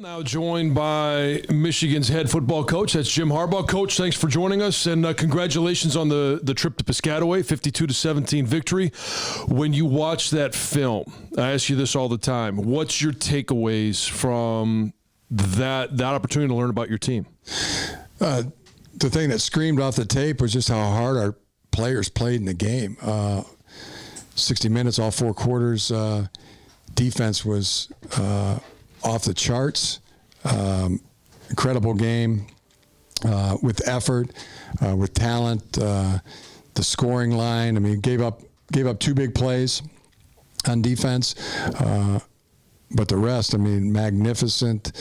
Now joined by Michigan's head football coach. That's Jim Harbaugh. Coach, thanks for joining us, and congratulations on the trip to Piscataway, 52-17 victory. When you watch that film, I ask you this all the time, what's your takeaways from that opportunity to learn about your team? The thing that screamed off the tape was just how hard our players played in the game. 60 minutes, all four quarters. Defense was off the charts. Incredible game with effort, with talent. The scoring line. I mean, gave up two big plays on defense, but the rest. I mean, magnificent.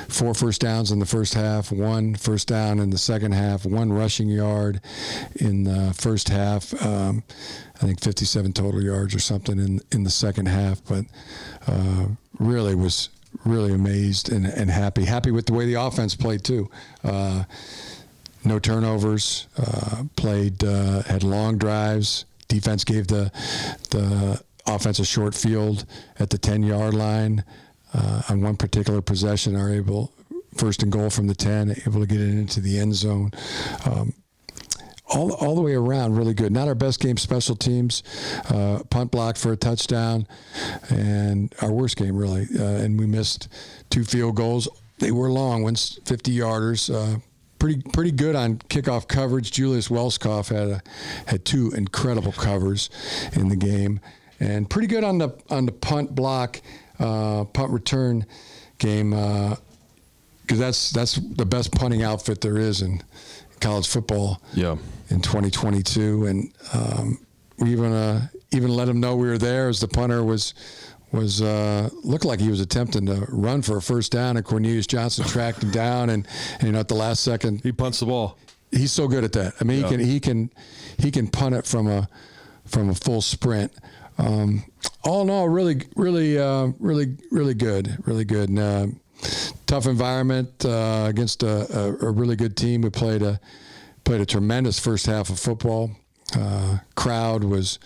4 first downs in the first half. 1 first down in the second half. 1 rushing yard in the first half. I think 57 total yards or something in the second half. But really was really amazed and happy with the way the offense played too. No turnovers, had long drives. Defense gave the offense a short field at the 10-yard line. On one particular possession, are able, first and goal from the 10, able to get it into the end zone. All the way around, really good. Not our best game, special teams. Punt block for a touchdown, and our worst game, really. And we missed 2 field goals. They were long ones, 50-yarders. Pretty good on kickoff coverage. Julius Welskoff had 2 incredible covers in the game, and pretty good on the punt block, punt return game, because that's the best punting outfit there is in college football. Yeah. In 2022, and we even let him know we were there as the punter was looked like he was attempting to run for a first down, and Cornelius Johnson tracked him down, and at the last second he punts the ball. He's so good at that. I mean, yeah. he can punt it from a full sprint. All in all, really good. And, tough environment against a really good team. We played a tremendous first half of football. Crowd was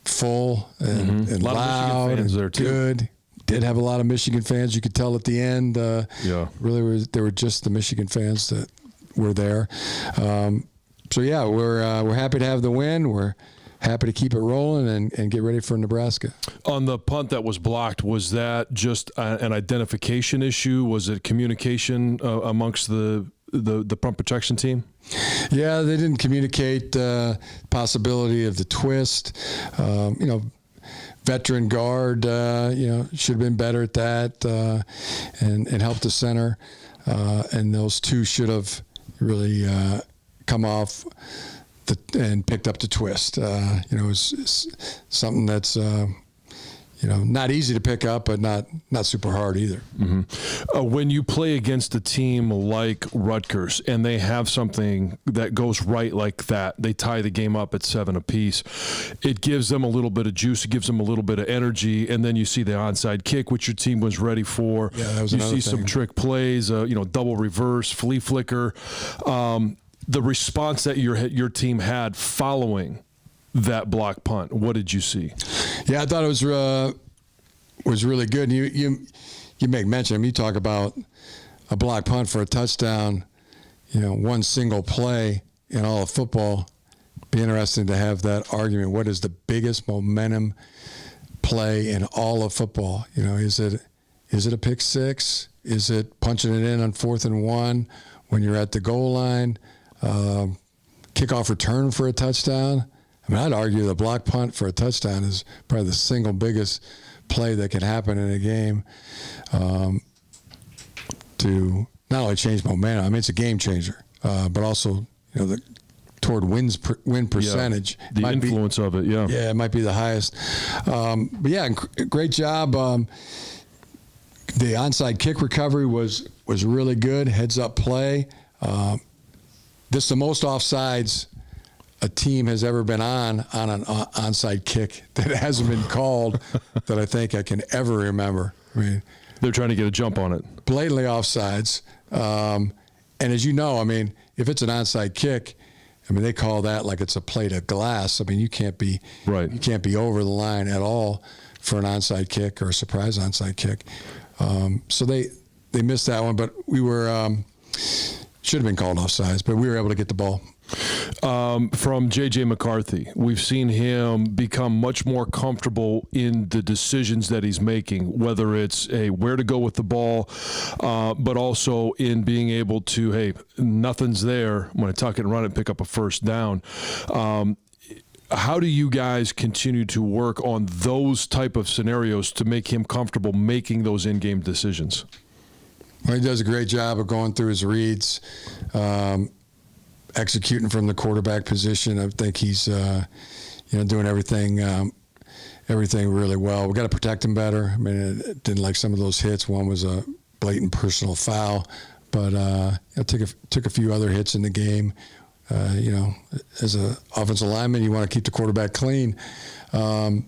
full and loud and there too. Good. Did have a lot of Michigan fans. You could tell at the end. Really, they were just the Michigan fans that were there. We're happy to have the win. We're happy to keep it rolling and get ready for Nebraska. On the punt that was blocked, was that just an identification issue? Was it communication amongst the punt protection team? Yeah, they didn't communicate possibility of the twist. Veteran guard, should have been better at that and helped the center. And those 2 should have really come off and picked up the twist. It's something that's not easy to pick up, but not super hard either. Mm-hmm. When you play against a team like Rutgers and they have something that goes right like that, they tie the game up at 7 apiece, it gives them a little bit of juice, it gives them a little bit of energy, and then you see the onside kick, which your team was ready for. Yeah, that was you another see thing. some trick plays, double reverse, flea flicker. The response that your team had following that block punt, what did you see? Yeah, I thought it was really good. You make mention. I mean, you talk about a block punt for a touchdown. One single play in all of football. Be interesting to have that argument. What is the biggest momentum play in all of football? Is it a pick six? Is it punching it in on 4th and 1 when you're at the goal line? Kickoff return for a touchdown. I mean, I'd argue the block punt for a touchdown is probably the single biggest play that can happen in a game to not only change momentum. I mean, it's a game changer, but also toward win percentage. Yeah, the influence of it, yeah. Yeah, it might be the highest. But yeah, great job. The onside kick recovery was really good. Heads up play. This is the most offsides a team has ever been on an onside kick that hasn't been called that I think I can ever remember. I mean, they're trying to get a jump on it. Blatantly offsides. And as you know, I mean, if it's an onside kick, I mean, they call that like it's a plate of glass. I mean, you can't be over the line at all for an onside kick or a surprise onside kick. So they missed that one, but we were should have been called offsides, but we were able to get the ball. From J.J. McCarthy, we've seen him become much more comfortable in the decisions that he's making, whether it's where to go with the ball, but also in being able to, hey, nothing's there. I'm going to tuck it and run it and pick up a first down. How do you guys continue to work on those type of scenarios to make him comfortable making those in-game decisions? Well, he does a great job of going through his reads, executing from the quarterback position. I think he's, doing everything really well. We got to protect him better. I mean, I didn't like some of those hits. One was a blatant personal foul, but took a few other hits in the game. As an offensive lineman, you want to keep the quarterback clean, and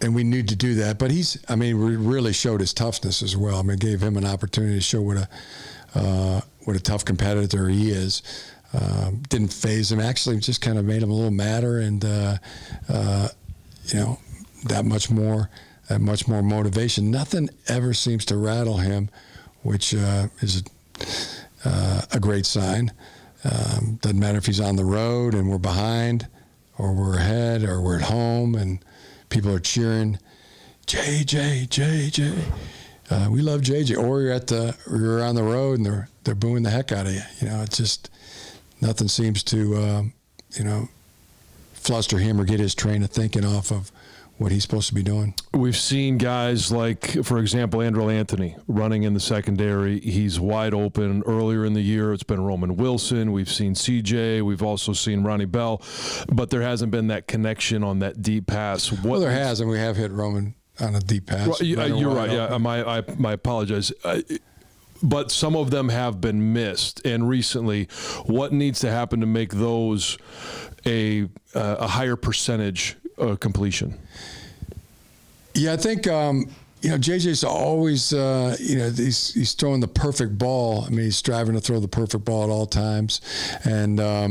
we need to do that. But we really showed his toughness as well. I mean, gave him an opportunity to show what a tough competitor he is. Didn't faze him. Actually, just kind of made him a little madder, and that much more motivation. Nothing ever seems to rattle him, which is a great sign. Doesn't matter if he's on the road and we're behind, or we're ahead, or we're at home and people are cheering, JJ, JJ. We love JJ. Or you're on the road and they're booing the heck out of you. It's just nothing seems to fluster him or get his train of thinking off of what he's supposed to be doing. We've seen guys like, for example, Andrew Anthony running in the secondary. He's wide open. Earlier in the year, it's been Roman Wilson. We've seen CJ. We've also seen Ronnie Bell. But there hasn't been that connection on that deep pass. Well, there has, and we have hit Roman on a deep pass. Well, you're right. Yeah, I apologize. But some of them have been missed. And recently, what needs to happen to make those a higher percentage completion? Yeah, I think JJ's always he's throwing the perfect ball. I mean, he's striving to throw the perfect ball at all times, and I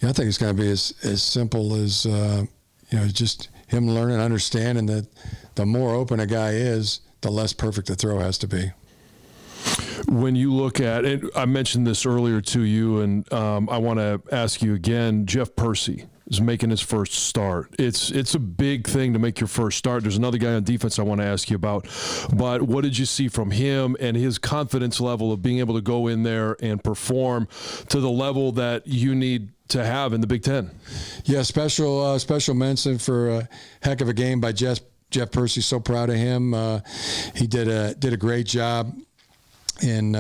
think it's going to be as simple as just him learning, understanding that the more open a guy is, the less perfect the throw has to be. When you look at it, I mentioned this earlier to you, and I want to ask you again. Jeff Percy is making his first start. It's a big thing to make your first start. There's another guy on defense I want to ask you about. But what did you see from him and his confidence level of being able to go in there and perform to the level that you need to have in the Big Ten? Yeah, special mention for a heck of a game by Jeff Percy. So proud of him. He did a great job in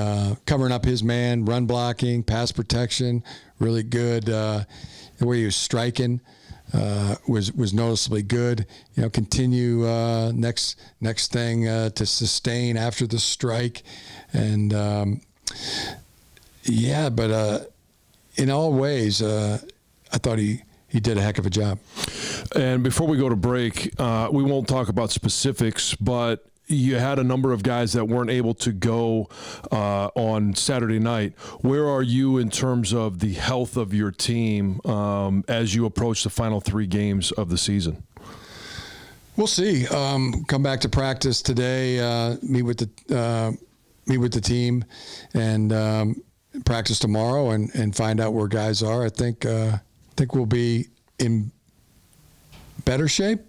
covering up his man, run blocking, pass protection. Really good. The way he was striking was noticeably good. Continue next thing to sustain after the strike, and but in all ways, I thought he did a heck of a job. And before we go to break, we won't talk about specifics, but you had a number of guys that weren't able to go on Saturday night. Where are you in terms of the health of your team as you approach the final 3 games of the season? We'll see. Come back to practice today. Meet with the team, and practice tomorrow, and find out where guys are. I think we'll be in better shape.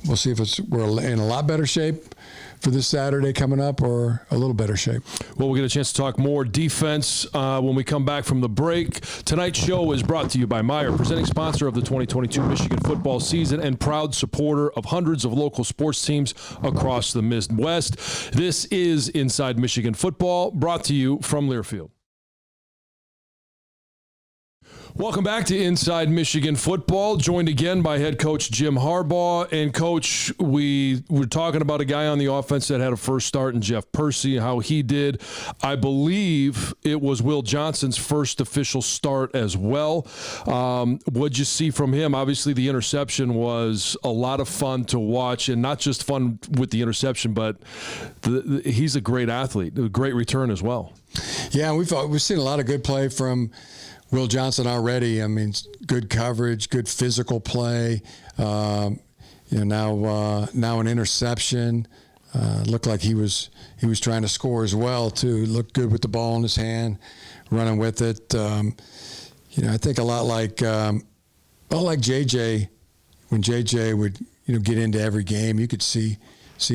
We'll see if we're in a lot better shape for this Saturday coming up, or a little better shape. Well, we'll get a chance to talk more defense when we come back from the break. Tonight's show is brought to you by Meijer, presenting sponsor of the 2022 Michigan football season and proud supporter of hundreds of local sports teams across the Midwest. This is Inside Michigan Football, brought to you from Learfield. Welcome back to Inside Michigan Football, joined again by head coach Jim Harbaugh. And, Coach, we were talking about a guy on the offense that had a first start in Jeff Percy, how he did. I believe it was Will Johnson's first official start as well. What'd you see from him? Obviously, the interception was a lot of fun to watch, and not just fun with the interception, but he's a great athlete, a great return as well. Yeah, we've seen a lot of good play from Will Johnson already. I mean, good coverage, good physical play. now an interception. Looked like he was trying to score as well too. Looked good with the ball in his hand, running with it. I think a lot like JJ. When JJ would get into every game, you could see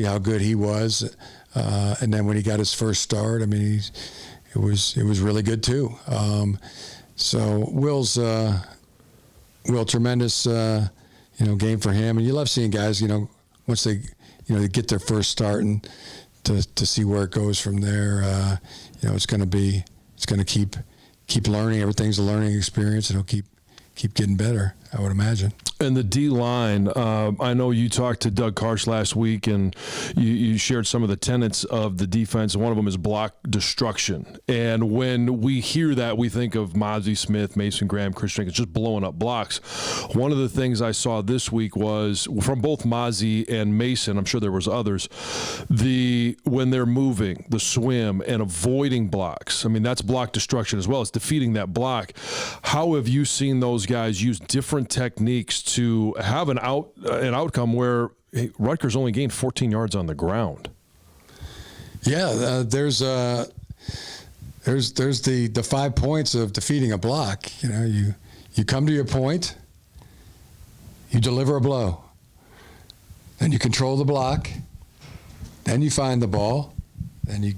how good he was. And then when he got his first start, I mean, it was really good too. So Will, tremendous game for him. And you love seeing guys once they they get their first start and to see where it goes from there. It's going to keep learning. Everything's a learning experience, and it'll keep getting better, I would imagine. And the D-line, I know you talked to Doug Karsh last week, and you shared some of the tenets of the defense. One of them is block destruction. And when we hear that, we think of Mozzie Smith, Mason Graham, Chris Jenkins, just blowing up blocks. One of the things I saw this week was, from both Mozzie and Mason, I'm sure there was others, when they're moving, the swim, and avoiding blocks. I mean, that's block destruction as well. It's defeating that block. How have you seen those guys use different techniques to have an outcome where Rutgers only gained 14 yards on the ground? Yeah, there's the 5 points of defeating a block. You come to your point, you deliver a blow, then you control the block, then you find the ball, then you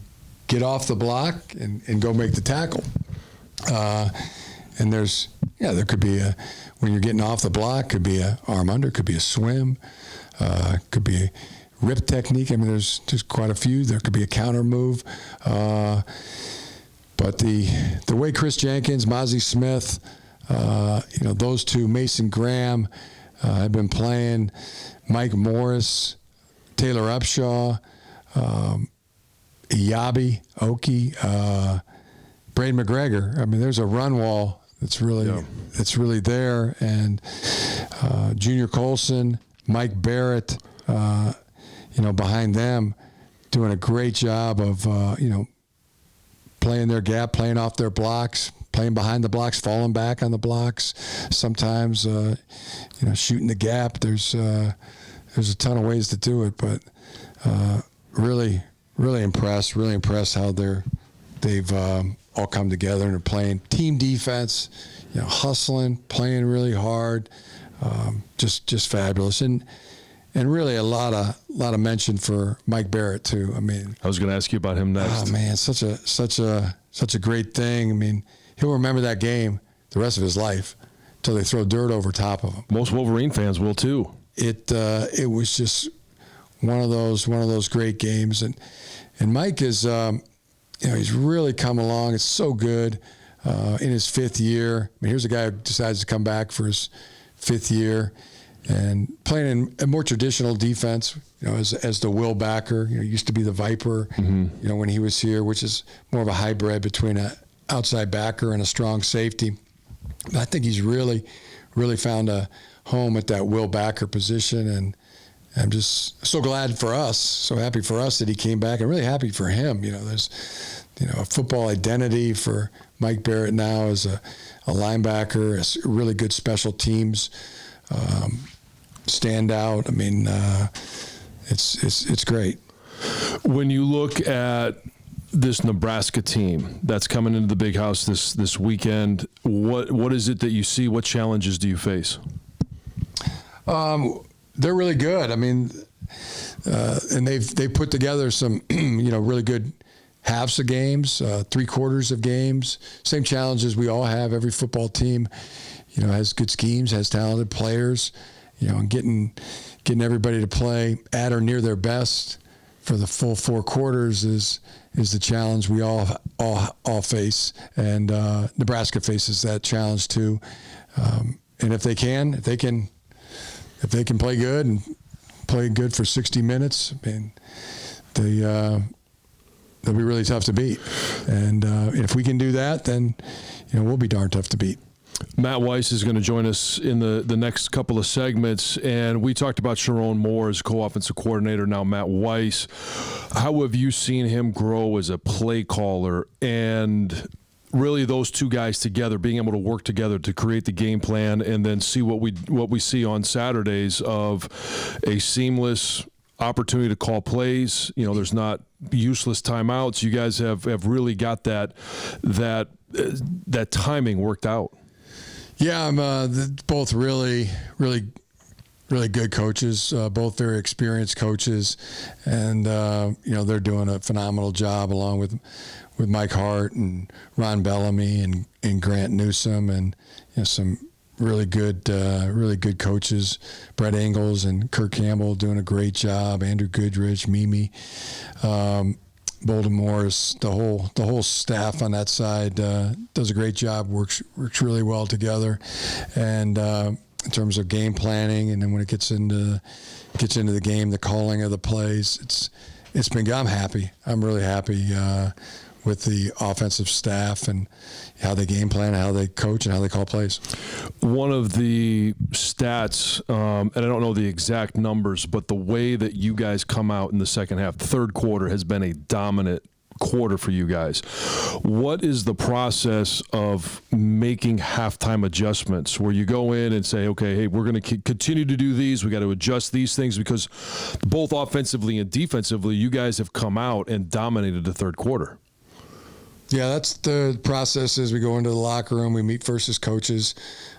get off the block and go make the tackle. And there could be when you're getting off the block, could be a arm under, could be a swim, could be a rip technique. I mean, there's just quite a few. There could be a counter move. But the way Chris Jenkins, Mozzie Smith, those two, Mason Graham, have been playing, Mike Morris, Taylor Upshaw, Iyabi, Oki, Braden McGregor. I mean, there's a run wall that's really there, and Junior Colson, Mike Barrett, behind them, doing a great job of playing their gap, playing off their blocks, playing behind the blocks, falling back on the blocks. Sometimes shooting the gap. There's a ton of ways to do it, but really impressed how they've all come together and are playing team defense, hustling, playing really hard, just fabulous, and really a lot of mention for Mike Barrett too. I mean, I was going to ask you about him next. Oh man, such a great thing. I mean, he'll remember that game the rest of his life till they throw dirt over top of him. Most Wolverine fans will too. It was just one of those great games, and Mike is. He's really come along. It's so good in his fifth year. I mean, here's a guy who decides to come back for his fifth year and playing in a more traditional defense, as the Will backer. Used to be the Viper, when he was here, which is more of a hybrid between an outside backer and a strong safety. But I think he's really, really found a home at that Will backer position, and I'm just so glad for us, so happy for us that he came back, and really happy for him. There's, a football identity for Mike Barrett now as a linebacker, a really good special teams standout. I mean, it's great. When you look at this Nebraska team that's coming into the Big House this weekend, what is it that you see? What challenges do you face? They're really good. I mean, and they've put together some, really good halves of games, 3/4 of games. Same challenges we all have. Every football team, has good schemes, has talented players, and getting everybody to play at or near their best for the full 4 quarters is the challenge we all face, and Nebraska faces that challenge too. And if they can play good and play good for 60 minutes, I mean, they'll be really tough to beat. And if we can do that, then we'll be darn tough to beat. Matt Weiss is going to join us in the next couple of segments, and we talked about Sharon Moore as co-offensive coordinator, now Matt Weiss. How have you seen him grow as a play caller, and really those two guys together, being able to work together to create the game plan and then see what we see on Saturdays of a seamless opportunity to call plays. There's not useless timeouts. You guys have really got that timing worked out. Yeah, I'm both really good coaches, both very experienced coaches, and they're doing a phenomenal job along with Mike Hart and Ron Bellamy and Grant Newsome, and some really good coaches, Brett Ingles and Kirk Campbell doing a great job, Andrew Goodrich, Mimi, Bolden Morris, the whole staff on that side does a great job, works really well together, and in terms of game planning, and then when it gets into the game, the calling of the plays, it's been good. I'm happy. I'm really happy with the offensive staff and how they game plan, how they coach, and how they call plays. One of the stats, and I don't know the exact numbers, but the way that you guys come out in the second half, the third quarter has been a dominant quarter for you guys. What is the process of making halftime adjustments where you go in and say, okay, hey, we're going to continue to do these. We got to adjust these things, because both offensively and defensively, you guys have come out and dominated the third quarter. Yeah, that's the process. As we go into the locker room, we meet first as coaches.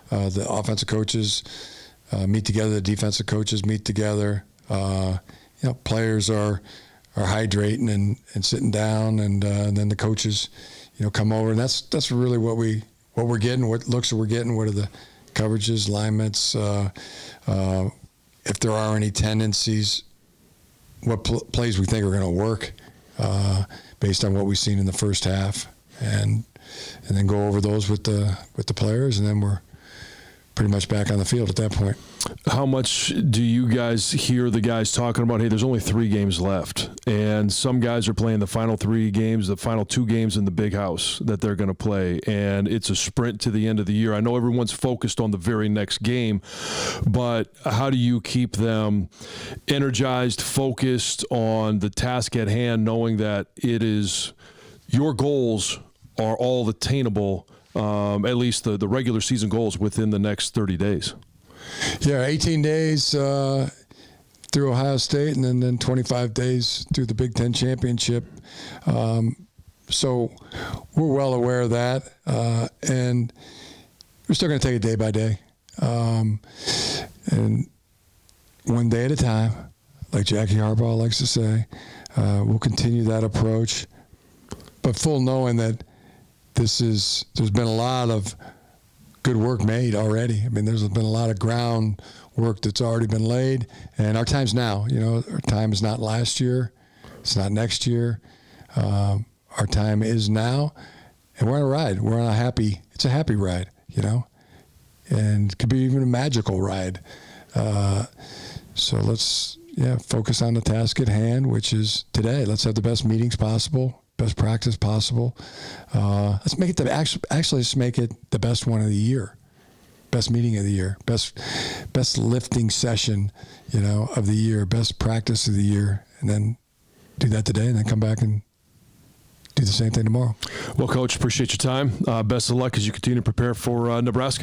The offensive coaches meet together. The defensive coaches meet together. Players are hydrating and sitting down, and then the coaches, come over, and that's really what we're getting, what looks that we're getting, what are the coverages, alignments, if there are any tendencies, what plays we think are going to work based on what we've seen in the first half, and then go over those with the players, and then we're pretty much back on the field at that point. How much do you guys hear the guys talking about, hey, there's only 3 games left, and some guys are playing the final 3 games, the final 2 games in the big house that they're going to play, and it's a sprint to the end of the year. I know everyone's focused on the very next game, but how do you keep them energized, focused on the task at hand, knowing that it is your goals are all attainable, at least the regular season goals, within the next 30 days? Yeah, 18 days through Ohio State, and then 25 days through the Big Ten championship. So we're well aware of that, and we're still going to take it day by day, and one day at a time, like Jackie Harbaugh likes to say. We'll continue that approach, but full knowing that there's been a lot of good work made already. I mean, there's been a lot of groundwork that's already been laid, and our time's now. Our time is not last year. It's not next year. Our time is now, and we're on a ride. It's a happy ride, and it could be even a magical ride. So let's, focus on the task at hand, which is today. Let's have the best meetings possible, best practice possible. Let's make it let's make it the best one of the year, best meeting of the year, best lifting session, of the year, best practice of the year, and then do that today, and then come back and do the same thing tomorrow. Well, Coach, appreciate your time. Best of luck as you continue to prepare for Nebraska.